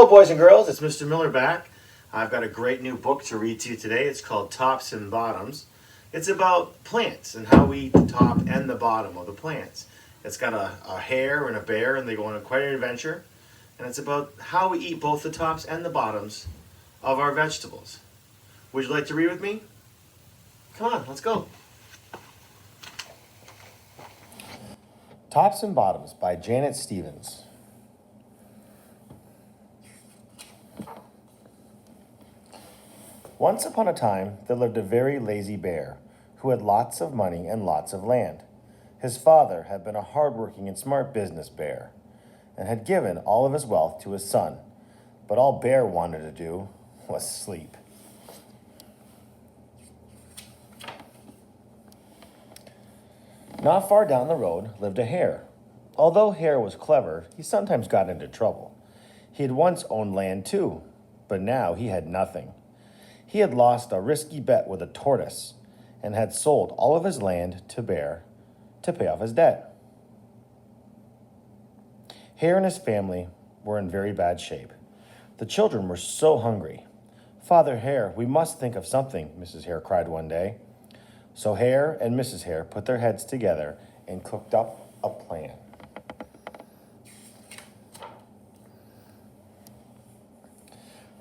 Hello, boys and girls. It's Mr. Miller back. I've got a great new book to read to you today. It's called Tops and Bottoms. It's about plants and how we eat the top and the bottom of the plants. It's got a hare and a bear, and they go on quite an adventure. And it's about how we eat both the tops and the bottoms of our vegetables. Would you like to read with me? Come on, let's go. Tops and Bottoms by Janet Stevens. Once upon a time, there lived a very lazy bear who had lots of money and lots of land. His father had been a hard-working and smart business bear and had given all of his wealth to his son, but all Bear wanted to do was sleep. Not far down the road lived a hare. Although Hare was clever, he sometimes got into trouble. He had once owned land too, but now he had nothing. He had lost a risky bet with a tortoise and had sold all of his land to Bear to pay off his debt. Hare and his family were in very bad shape. The children were so hungry. "Father Hare, we must think of something," Mrs. Hare cried one day. So Hare and Mrs. Hare put their heads together and cooked up a plan.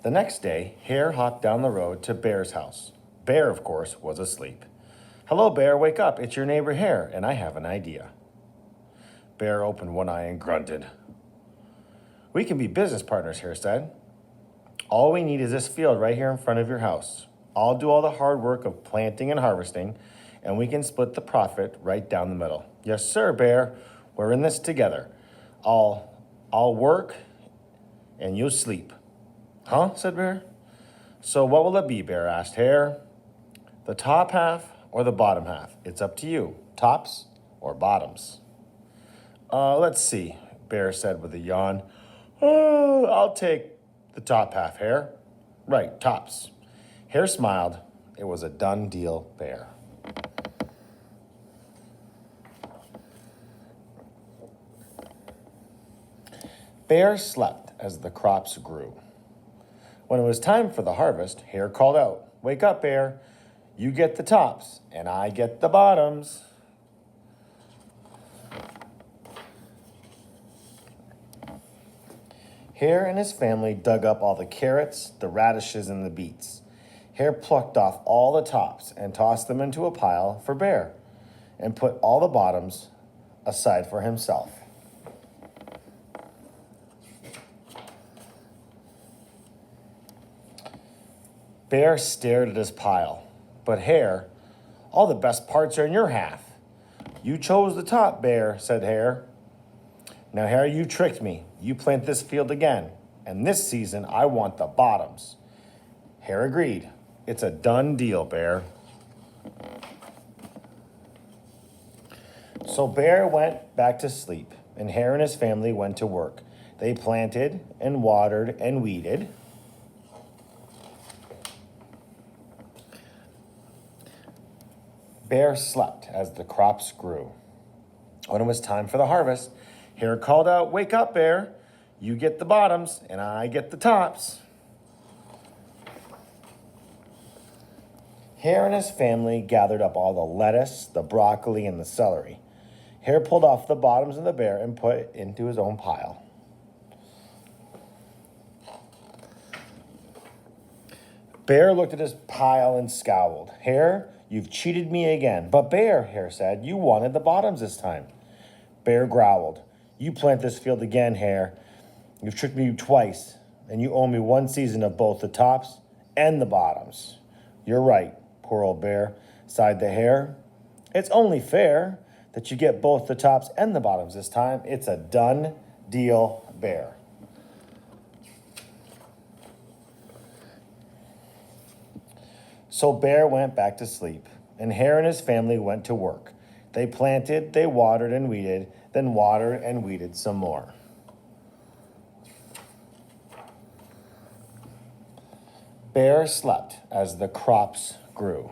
The next day, Hare hopped down the road to Bear's house. Bear, of course, was asleep. "Hello, Bear, wake up. It's your neighbor Hare, and I have an idea." Bear opened one eye and grunted. "We can be business partners," Hare said. "All we need is this field right here in front of your house. I'll do all the hard work of planting and harvesting, and we can split the profit right down the middle." "Yes, sir, Bear. We're in this together. I'll work, and you'll sleep." "Huh?" said Bear. "So what will it be?" Bear asked Hare. "The top half or the bottom half? It's up to you. Tops or bottoms?" Let's see," Bear said with a yawn. I'll take the top half, Hare." "Right, tops." Hare smiled. It was a done deal, Bear. Bear slept as the crops grew. When it was time for the harvest, Hare called out, "Wake up, Bear. You get the tops, and I get the bottoms." Hare and his family dug up all the carrots, the radishes, and the beets. Hare plucked off all the tops and tossed them into a pile for Bear, and put all the bottoms aside for himself. Bear stared at his pile. "But Hare, all the best parts are in your half." "You chose the top, Bear," said Hare. "Now, Hare, you tricked me. You plant this field again, and this season I want the bottoms." Hare agreed. "It's a done deal, Bear." So Bear went back to sleep, and Hare and his family went to work. They planted and watered and weeded. Bear slept as the crops grew. When it was time for the harvest, Hare called out, "Wake up, Bear. You get the bottoms, and I get the tops." Hare and his family gathered up all the lettuce, the broccoli, and the celery. Hare pulled off the bottoms of the bear and put it into his own pile. Bear looked at his pile and scowled. "Hare, you've cheated me again." "But Bear," Hare said, "you wanted the bottoms this time." Bear growled. "You plant this field again, Hare. You've tricked me twice, and you owe me one season of both the tops and the bottoms." "You're right, poor old Bear," sighed the Hare. "It's only fair that you get both the tops and the bottoms this time. It's a done deal, Bear." So Bear went back to sleep, and Hare and his family went to work. They planted, they watered and weeded, then watered and weeded some more. Bear slept as the crops grew.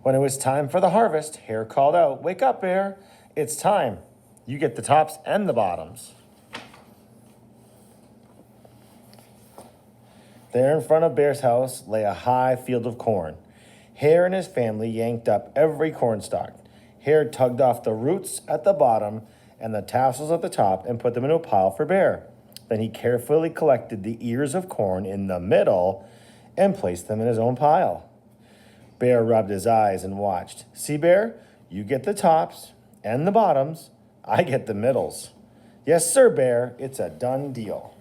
When it was time for the harvest, Hare called out, "Wake up, Bear. It's time. You get the tops and the bottoms." There in front of Bear's house lay a high field of corn. Hare and his family yanked up every cornstalk. Hare tugged off the roots at the bottom and the tassels at the top and put them in a pile for Bear. Then he carefully collected the ears of corn in the middle and placed them in his own pile. Bear rubbed his eyes and watched. See, Bear, you get the tops and the bottoms. I get the middles. Yes, sir, Bear. It's a done deal.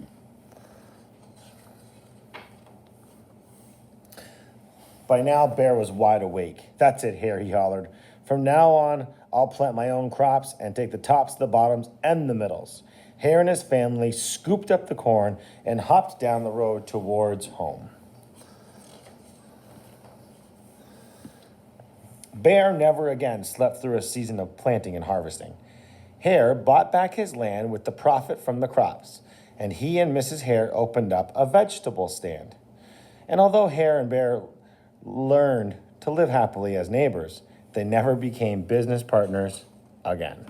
By now, Bear was wide awake. That's it, Hare, he hollered. From now on, I'll plant my own crops and take the tops, the bottoms, and the middles. Hare and his family scooped up the corn and hopped down the road towards home. Bear never again slept through a season of planting and harvesting. Hare bought back his land with the profit from the crops, and he and Mrs. Hare opened up a vegetable stand. And although Hare and Bear learned to live happily as neighbors, they never became business partners again.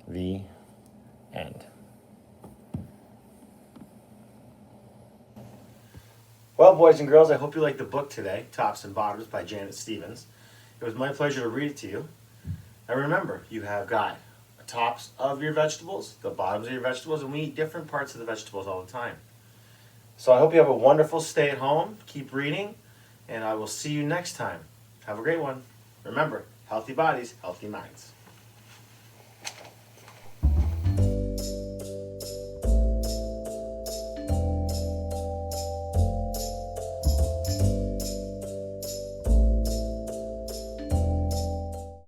The end. Well, boys and girls, I hope you liked the book today, Tops and Bottoms by Janet Stevens. It was my pleasure to read it to you. And remember, you have got the tops of your vegetables, the bottoms of your vegetables, and we eat different parts of the vegetables all the time. So I hope you have a wonderful stay at home. Keep reading, and I will see you next time. Have a great one. Remember, healthy bodies, healthy minds.